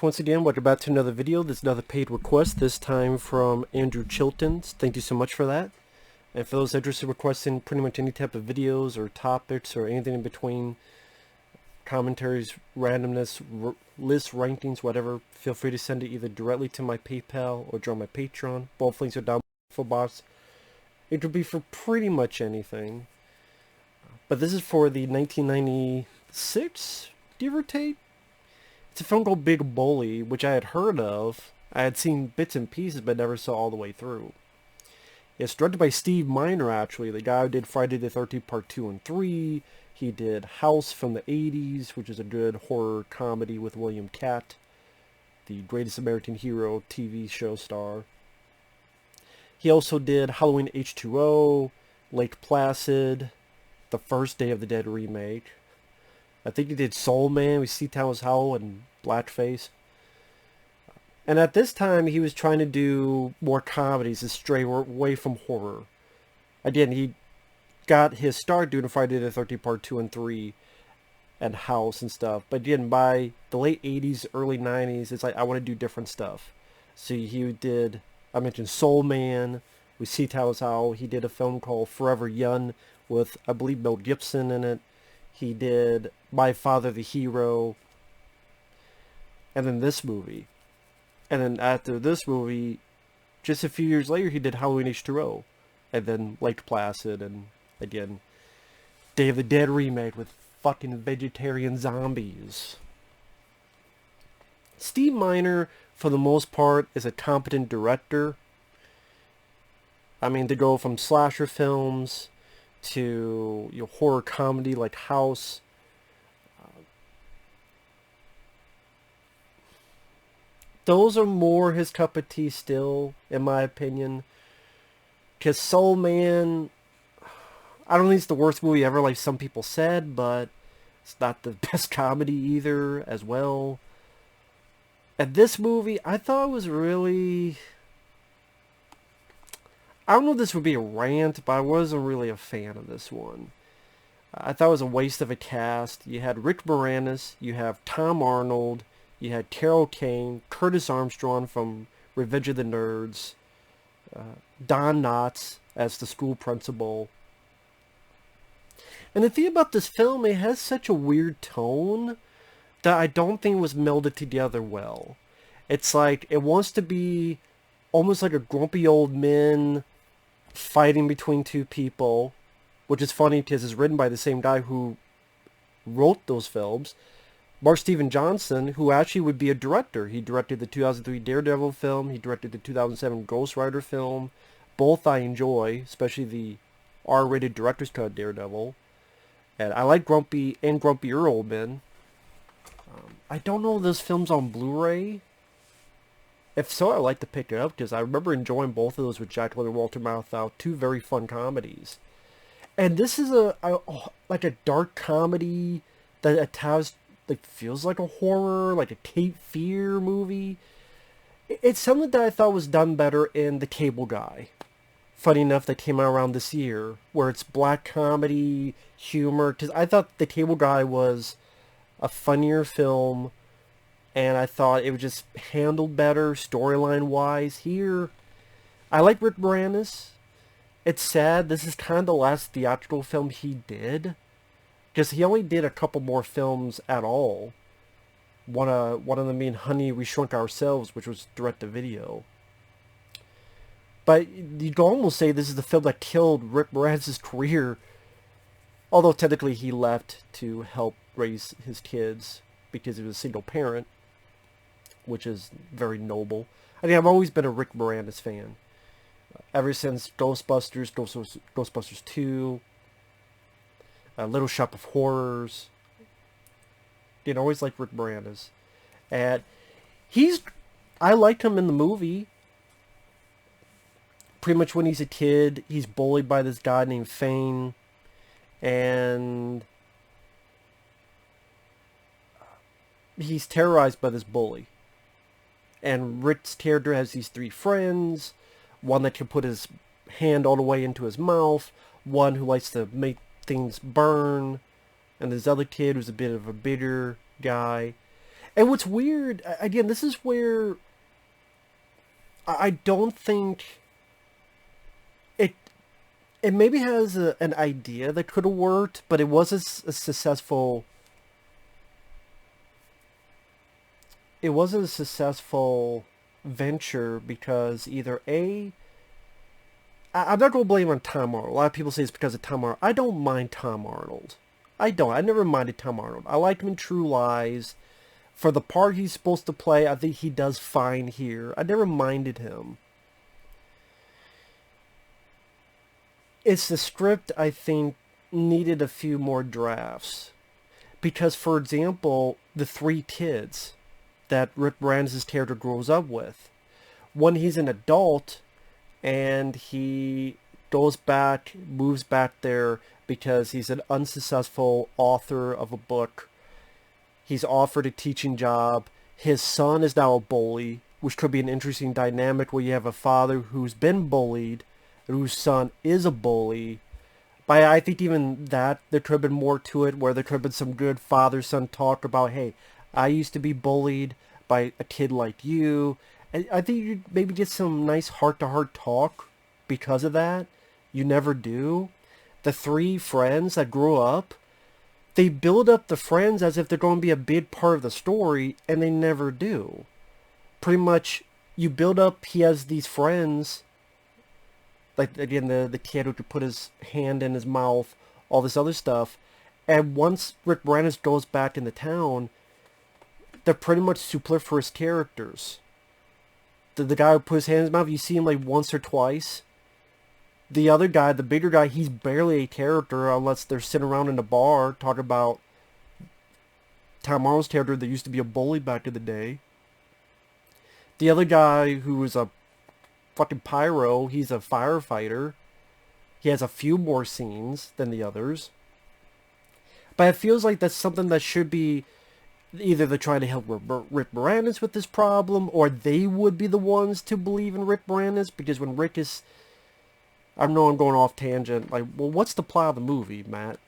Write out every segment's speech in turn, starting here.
Once again, welcome back to another video. This is another paid request, this time from Andrew Chilton. Thank you so much for that. And for those interested in requesting pretty much any type of videos or topics or anything in between, commentaries, randomness, lists, rankings, whatever, feel free to send it either directly to my PayPal or join my Patreon. Both links are down below box. It could be for pretty much anything. But this is for the 1996, give or take? It's a film called Big Bully, which I had heard of. I had seen bits and pieces, but never saw all the way through. It's directed by Steve Miner, actually, the guy who did Friday the 13th Part 2 and 3. He did House from the 80s, which is a good horror comedy with William Catt, the Greatest American Hero TV show star. He also did Halloween H2O, Lake Placid, The First Day of the Dead remake. I think he did Soul Man with C. Thomas Howell and Blackface. And at this time, he was trying to do more comedies to stray away from horror. Again, he got his start doing Friday the 13th Part 2 and 3 and House and stuff. But again, by the late 80s, early 90s, it's like, I want to do different stuff. So he did, I mentioned Soul Man with C. Thomas Howell. He did a film called Forever Young with, I believe, Mel Gibson in it. He did My Father the Hero, and then this movie. And then after this movie, just a few years later, he did Halloween H2O, and then Lake Placid, and again, Day of the Dead remake with fucking vegetarian zombies. Steve Miner, for the most part, is a competent director. I mean, to go from slasher films to your horror comedy like House. Those are more his cup of tea still, in my opinion. Because Soul Man, I don't think it's the worst movie ever like some people said, but it's not the best comedy either as well. And this movie, I thought was really... I don't know if this would be a rant, but I wasn't really a fan of this one. I thought it was a waste of a cast. You had Rick Moranis, you have Tom Arnold, you had Carol Kane, Curtis Armstrong from Revenge of the Nerds, Don Knotts as the school principal. And the thing about this film, it has such a weird tone that I don't think was melded together well. It's like, it wants to be almost like a grumpy old man fighting between two people, which is funny because it's written by the same guy who wrote those films, Mark Steven Johnson, who actually would be a director. He directed the 2003 Daredevil film, he directed the 2007 Ghost Rider film. Both I enjoy, especially the R-rated director's cut Daredevil. And I like grumpy and grumpier old men. I don't know if this film's on Blu-ray. If so, I'd like to pick it up because I remember enjoying both of those with Jacqueline and Walter Matthau, two very fun comedies. And this is like a dark comedy that attached, like, feels like a horror, like a Cape Fear movie. It's something that I thought was done better in The Cable Guy. Funny enough, that came out around this year, where it's black comedy, humor, because I thought The Cable Guy was a funnier film, and I thought it was just handled better storyline-wise. Here, I like Rick Moranis. It's sad. This is kind of the last theatrical film he did. Because he only did a couple more films at all. One of them being Honey, We Shrunk Ourselves, which was direct-to-video. But you could almost say this is the film that killed Rick Moranis' career. Although technically he left to help raise his kids because he was a single parent, which is very noble. I mean, I've always been a Rick Moranis fan. Ever since Ghostbusters 2, Little Shop of Horrors. You know, always like Rick Moranis. And I liked him in the movie. Pretty much when he's a kid, he's bullied by this guy named Fane. And he's terrorized by this bully. And Rick's character has these three friends. One that can put his hand all the way into his mouth. One who likes to make things burn. And this other kid who's a bit of a bitter guy. And what's weird, again, this is where I don't think it it maybe has an idea that could have worked, but it wasn't a successful. It wasn't a successful venture because either I'm not going to blame on Tom Arnold. A lot of people say it's because of Tom Arnold. I don't mind Tom Arnold. I don't. I never minded Tom Arnold. I liked him in True Lies. For the part he's supposed to play, I think he does fine here. I never minded him. It's the script, I think, needed a few more drafts. Because, for example, the three kids that Rick Moranis' character grows up with. When he's an adult and he moves back there because he's an unsuccessful author of a book. He's offered a teaching job. His son is now a bully, which could be an interesting dynamic where you have a father who's been bullied, whose son is a bully. But I think even that, there could have been more to it, where there could have been some good father-son talk about, hey, I used to be bullied by a kid like you. And I think you'd maybe get some nice heart-to-heart talk because of that. You never do. The three friends that grew up, they build up the friends as if they're going to be a big part of the story, and they never do. Pretty much, you build up, he has these friends, like, again, the kid who could put his hand in his mouth, all this other stuff, and once Rick Moranis goes back into town, they're pretty much superfluous characters. The guy who put his hand in his mouth, you see him like once or twice. The other guy, the bigger guy, he's barely a character unless they're sitting around in a bar talking about Tom Arnold's character that used to be a bully back in the day. The other guy who is a fucking pyro, he's a firefighter. He has a few more scenes than the others. But it feels like that's something that should be either they're trying to help Rick Moranis with this problem, or they would be the ones to believe in Rick Moranis, because when Rick is... I know I'm going off tangent. Like, well, what's the plot of the movie, Matt?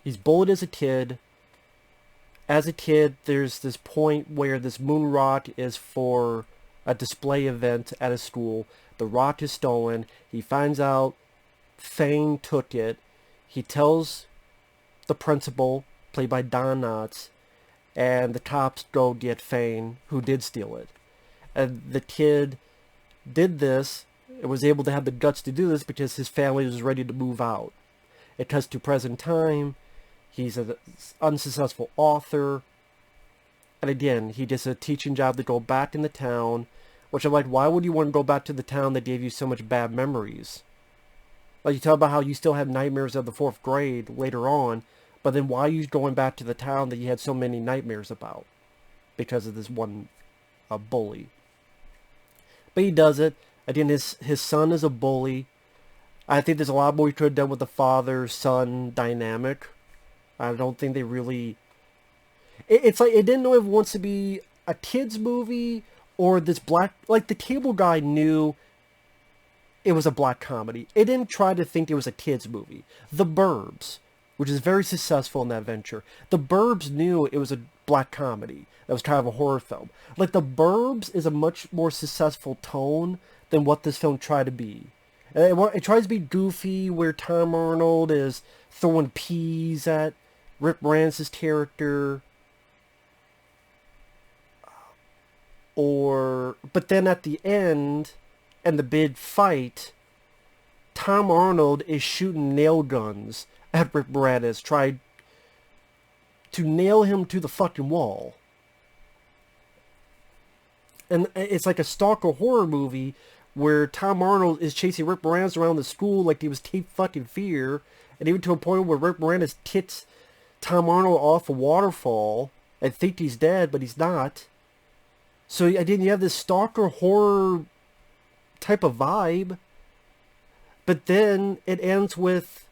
He's bullied as a kid. As a kid, there's this point where this moon rock is for a display event at a school. The rock is stolen. He finds out Fane took it. He tells the principal, played by Don Knotts, and the cops go get Fane, who did steal it. And the kid did this, and was able to have the guts to do this because his family was ready to move out. It cuts to present time. He's an unsuccessful author. And again, he gets a teaching job to go back in the town, which I'm like, why would you want to go back to the town that gave you so much bad memories? Like, you talk about how you still have nightmares of the 4th grade later on, but then why are you going back to the town that you had so many nightmares about? Because of this one bully. But he does it. Again, his son is a bully. I think there's a lot more he could have done with the father-son dynamic. I don't think they really... It's like, it didn't know if it wants to be a kid's movie or this black... Like, the cable guy knew it was a black comedy. It didn't try to think it was a kid's movie. The Burbs, which is very successful in that venture. The Burbs knew it was a black comedy. That was kind of a horror film. Like, The Burbs is a much more successful tone than what this film tried to be. It tries to be goofy, where Tom Arnold is throwing peas at Rick Moranis' character. But then at the end, and the big fight, Tom Arnold is shooting nail guns at Rick Moranis, tried to nail him to the fucking wall. And it's like a stalker horror movie where Tom Arnold is chasing Rick Moranis around the school like he was Cape fucking Fear, and even to a point where Rick Moranis tits Tom Arnold off a waterfall and think he's dead, but he's not. So again, you have this stalker horror type of vibe, but then it ends with,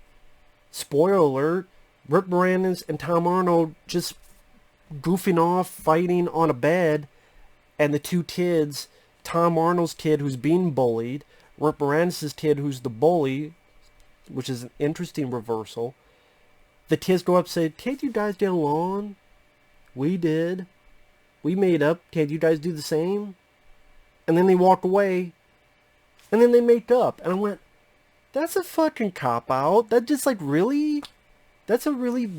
spoiler alert, Rick Moranis and Tom Arnold just goofing off, fighting on a bed, and the two kids, Tom Arnold's kid who's being bullied, Rick Moranis' kid who's the bully, which is an interesting reversal. The kids go up and say, can't you guys get along? We did. We made up. Can't you guys do the same? And then they walk away. And then they make up. And I went, that's a fucking cop-out. That just like really... That's a really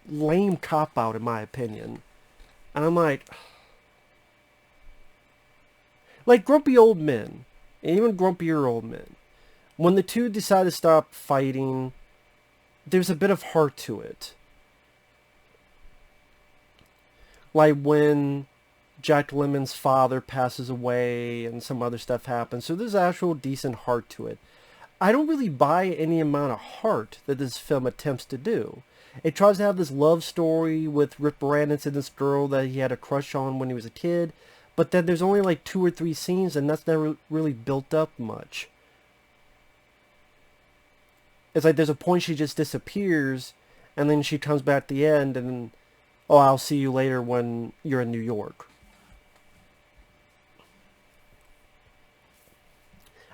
lame cop-out in my opinion. And I'm like grumpy old men. And even grumpier old men. When the two decide to stop fighting, there's a bit of heart to it. Like when Jack Lemmon's father passes away and some other stuff happens. So there's actual decent heart to it. I don't really buy any amount of heart that this film attempts to do. It tries to have this love story with Rick Moranis and this girl that he had a crush on when he was a kid. But then there's only like 2 or 3 scenes and that's never really built up much. It's like there's a point she just disappears and then she comes back at the end and then, oh, I'll see you later when you're in New York.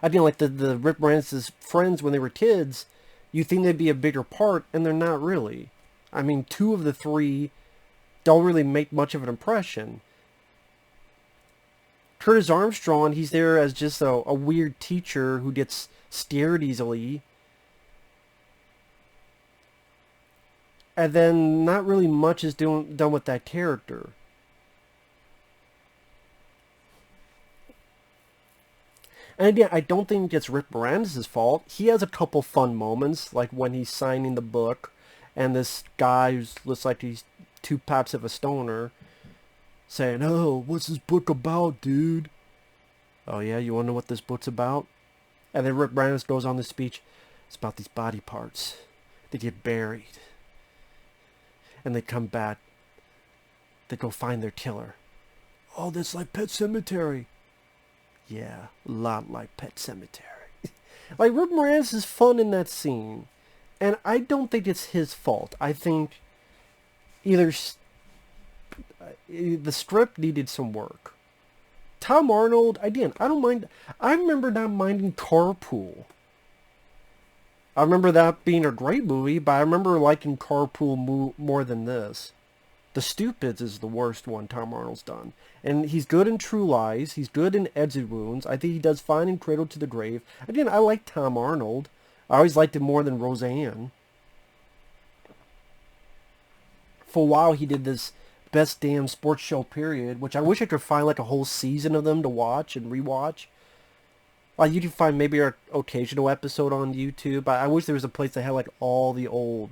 I mean, like the Rick Moranis' friends when they were kids, you think they'd be a bigger part, and they're not really. I mean, 2 of the 3 don't really make much of an impression. Curtis Armstrong, he's there as just a weird teacher who gets scared easily. And then not really much is done with that character. And again, I don't think it's Rick Moranis' fault. He has a couple fun moments, like when he's signing the book, and this guy who looks like he's 2 paps of a stoner, saying, "Oh, what's this book about, dude?" "Oh yeah, you want to know what this book's about?" And then Rick Moranis goes on this speech. "It's about these body parts. They get buried. And they come back. They go find their killer. Oh, that's like Pet Sematary." "Yeah, a lot like Pet Sematary." Like, Rick Moranis is fun in that scene. And I don't think it's his fault. I think either the script needed some work. Tom Arnold, again, I don't mind. I remember not minding Carpool. I remember that being a great movie, but I remember liking Carpool more than this. The Stupids is the worst one Tom Arnold's done. And he's good in True Lies. He's good in Exit Wounds. I think he does fine in Cradle to the Grave. Again, I like Tom Arnold. I always liked him more than Roseanne. For a while, he did this Best Damn Sports Show Period, which I wish I could find like a whole season of them to watch and rewatch. Like, you can find maybe an occasional episode on YouTube. I wish there was a place that had like all the old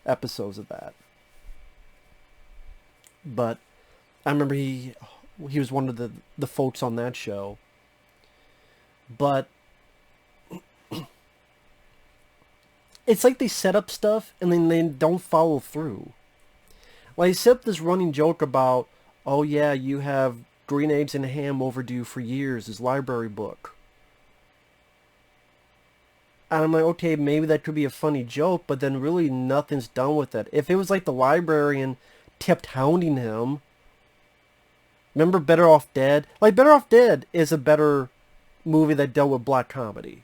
episodes of that. But I remember he was one of the folks on that show. But it's like they set up stuff and then they don't follow through. Like, they set up this running joke about, oh yeah, you have Green Eggs and Ham overdue for years, his library book. And I'm like, okay, maybe that could be a funny joke, but then really nothing's done with it. If it was like the librarian kept hounding him. Remember Better Off Dead? Like, Better Off Dead is a better movie that dealt with black comedy.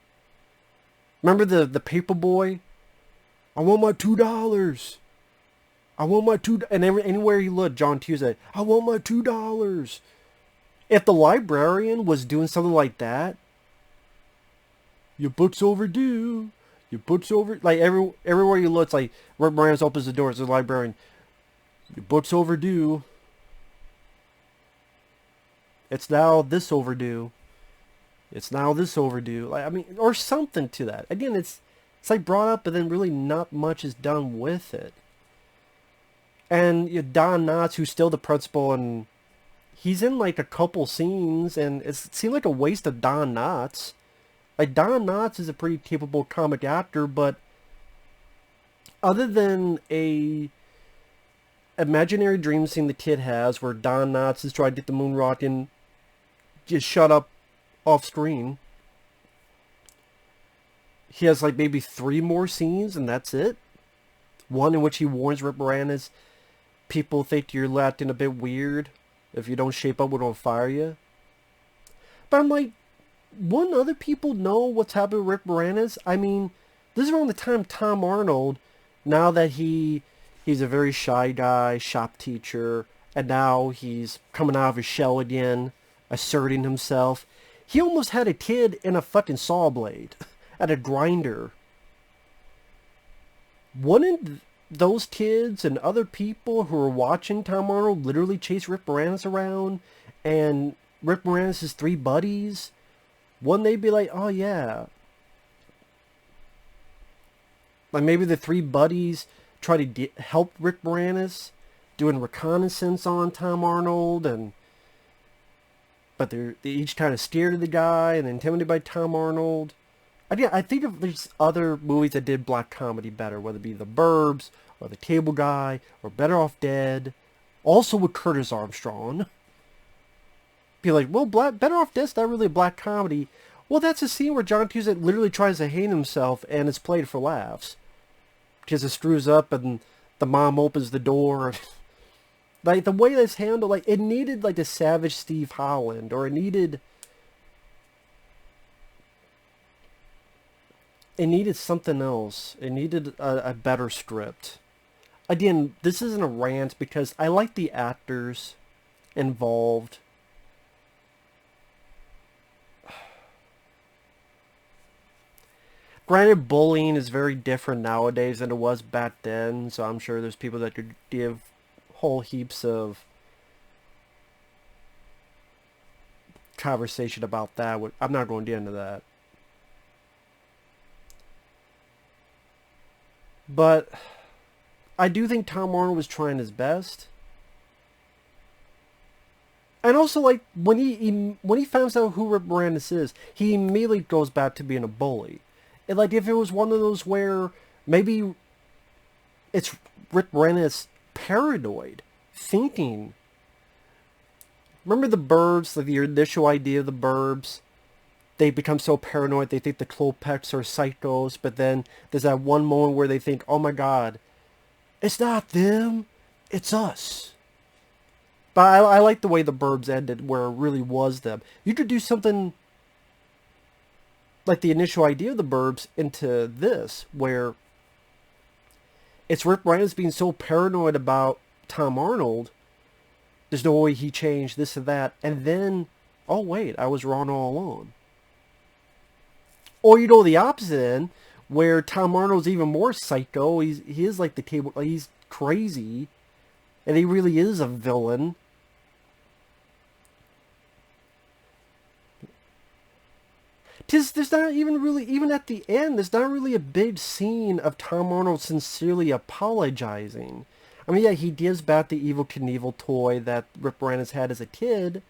Remember the Paperboy? "I want my $2. I want my $2." And anywhere he looked, John Cusack, "I want my $2. If the librarian was doing something like that, "Your book's overdue. Your book's over..." Like, everywhere you look, it's like Rick Moranis opens the door as the librarian. "Your book's overdue. It's now this overdue. It's now this overdue." Like, I mean, or something to that. Again, it's like brought up, but then really not much is done with it. And Don Knotts, who's still the principal, and he's in like a couple scenes, and it seemed like a waste of Don Knotts. Like, Don Knotts is a pretty capable comic actor, but other than a imaginary dream scene the kid has where Don Knotts is trying to get the moon rock and just shut up off screen, he has like maybe 3 more scenes and that's it. One in which he warns Rick Moranis, "People think you're acting a bit weird. If you don't shape up, we're gonna fire you." But I'm like, wouldn't other people know what's happening with Rick Moranis? I mean, this is around the time Tom Arnold, now that he He's a very shy guy, shop teacher, and now he's coming out of his shell again, asserting himself. He almost had a kid in a fucking saw blade at a grinder. Wouldn't those kids and other people who were watching Tom Arnold literally chase Rick Moranis around, and Rick Moranis' three buddies, wouldn't they be like, oh yeah, like maybe the three buddies try to help Rick Moranis doing reconnaissance on Tom Arnold, but they each kind of scared of the guy and intimidated by Tom Arnold. I think if there's other movies that did black comedy better, whether it be The Burbs or The Cable Guy or Better Off Dead, also with Curtis Armstrong. Be like, well, Better Off Dead's not really a black comedy. Well, that's a scene where John Cusack literally tries to hang himself and it's played for laughs. Because it screws up and the mom opens the door. Like, the way that's handled, like, it needed, like, a savage Steve Holland, or it needed something else. It needed a better script. Again, this isn't a rant because I like the actors involved. Granted, bullying is very different nowadays than it was back then, so I'm sure there's people that could give whole heaps of conversation about that. I'm not going to get into that. But I do think Tom Arnold was trying his best. And also, like, when he finds out who Rick Moranis is, he immediately goes back to being a bully. And, like, if it was one of those where maybe it's Rick Moranis paranoid, thinking. Remember The Burbs, like the initial idea of The Burbs? They become so paranoid, they think the Klopeks are psychos, but then there's that one moment where they think, oh my god, it's not them, it's us. But I like the way The Burbs ended, where it really was them. You could do something like the initial idea of The Burbs into this, where it's Rick Moranis being so paranoid about Tom Arnold, there's no way he changed this and that, and then, oh wait, I was wrong all along. Or you go the opposite end, where Tom Arnold's even more psycho. He is like the table. He's crazy, and he really is a villain. There's not even really, even at the end, there's not really a big scene of Tom Arnold sincerely apologizing. I mean, yeah, he gives back the Evel Knievel toy that Rick Moranis had as a kid,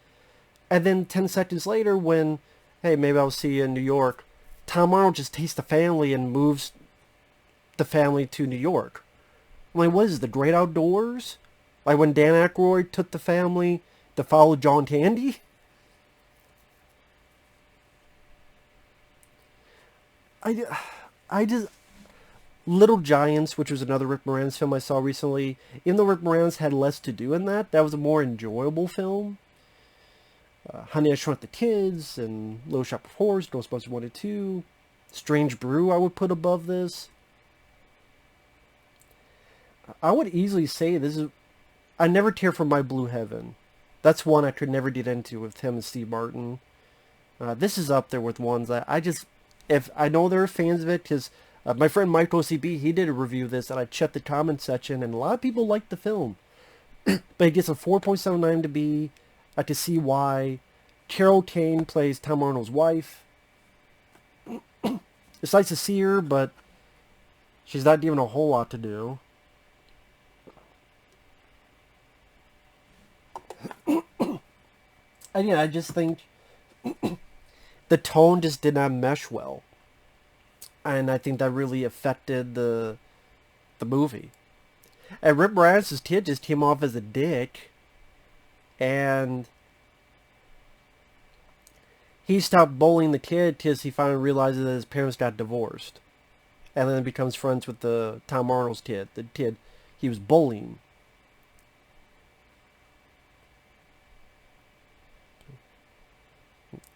and then 10 seconds later when, hey, maybe I'll see you in New York, Tom Arnold just takes the family and moves the family to New York. I'm like, what is it, the great outdoors? Like when Dan Aykroyd took the family to follow John Candy? I just... Little Giants, which was another Rick Moranis film I saw recently, even though Rick Moranis had less to do in that was a more enjoyable film. Honey, I Shrunk the Kids, and Little Shop of Horrors, Ghostbusters 1 and 2. Strange Brew I would put above this. I would easily say this is... I Never Tear for My Blue Heaven. That's one I could never get into with him and Steve Martin. This is up there with ones that I just... If I know there are fans of it, because my friend Mike OCB, he did a review of this, and I checked the comment section, and a lot of people liked the film. But it gets a 4.79 to be. I can see why. Carol Kane plays Tom Arnold's wife. It's nice to see her, but she's not given a whole lot to do. And yeah, I just think the tone just did not mesh well. And I think that really affected the movie. And Rick Moranis' kid just came off as a dick. And he stopped bullying the kid because he finally realizes that his parents got divorced. And then becomes friends with the Tom Arnold's kid. The kid he was bullying.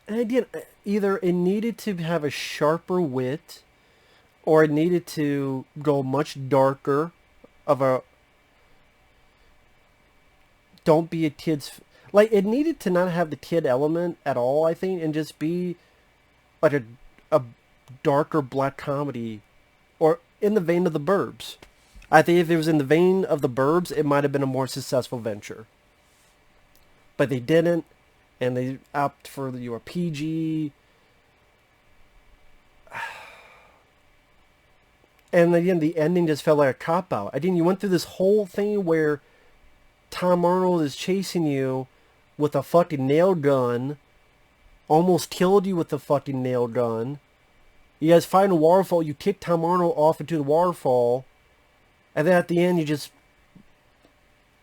And again, either it needed to have a sharper wit, or it needed to go much darker of a don't be a kid's... Like, it needed to not have the kid element at all, I think, and just be like a darker black comedy, or in the vein of The Burbs. I think if it was in the vein of The Burbs, it might have been a more successful venture. But they didn't, and they opt for your PG. And again, the ending just felt like a cop-out. Again, you went through this whole thing where Tom Arnold is chasing you with a fucking nail gun, almost killed you with a fucking nail gun. You guys find a waterfall, you kick Tom Arnold off into the waterfall, and then at the end you just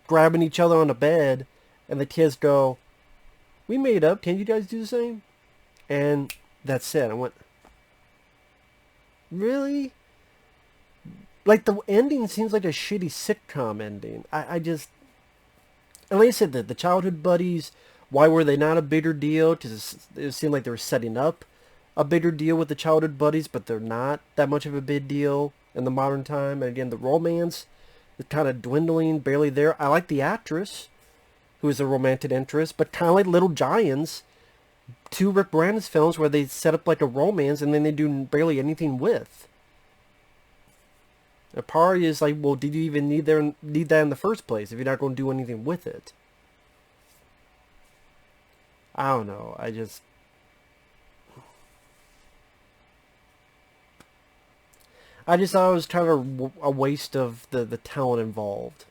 grabbing each other on the bed, and the kids go, "We made up, can you guys do the same?" And that's it. I went, really? Like, the ending seems like a shitty sitcom ending. I just... And like I said, the childhood buddies, why were they not a bigger deal? Because it seemed like they were setting up a bigger deal with the childhood buddies, but they're not that much of a big deal in the modern time. And again, the romance is kind of dwindling, barely there. I like the actress, who is a romantic interest, but kind of like Little Giants, two Rick Moranis films where they set up like a romance and then they do barely anything with. The part is like, well, did you even need that in the first place if you're not going to do anything with it? I don't know. I just thought it was kind of a waste of the talent involved.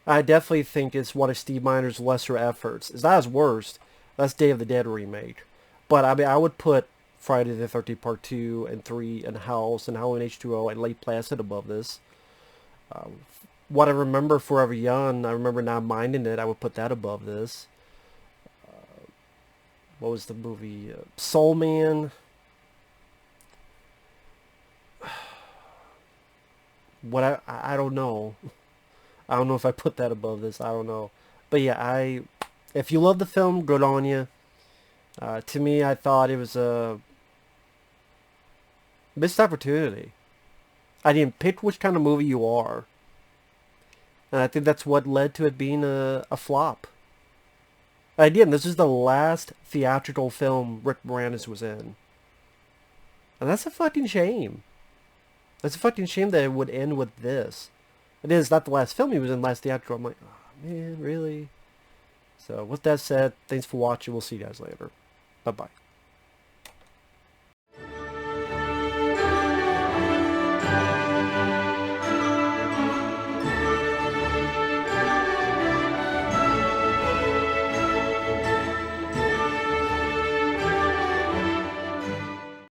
I definitely think it's one of Steve Miner's lesser efforts. It's not his worst. That's Day of the Dead remake. But I mean, I would put Friday the 13th Part 2 and 3 and House and Halloween H2O and Lake Placid above this. What I remember Forever Young, I remember not minding it. I would put that above this. What was the movie? Soul Man. What I don't know. I don't know if I put that above this. I don't know. But yeah, if you love the film, good on you. To me, I thought it was a missed opportunity. I didn't pick which kind of movie you are. And I think that's what led to it being a flop. Again, this is the last theatrical film Rick Moranis was in. And that's a fucking shame. That's a fucking shame that it would end with this. It is not the last film he was in, last theatrical. I'm like, oh man, really? So with that said, thanks for watching. We'll see you guys later. Bye-bye.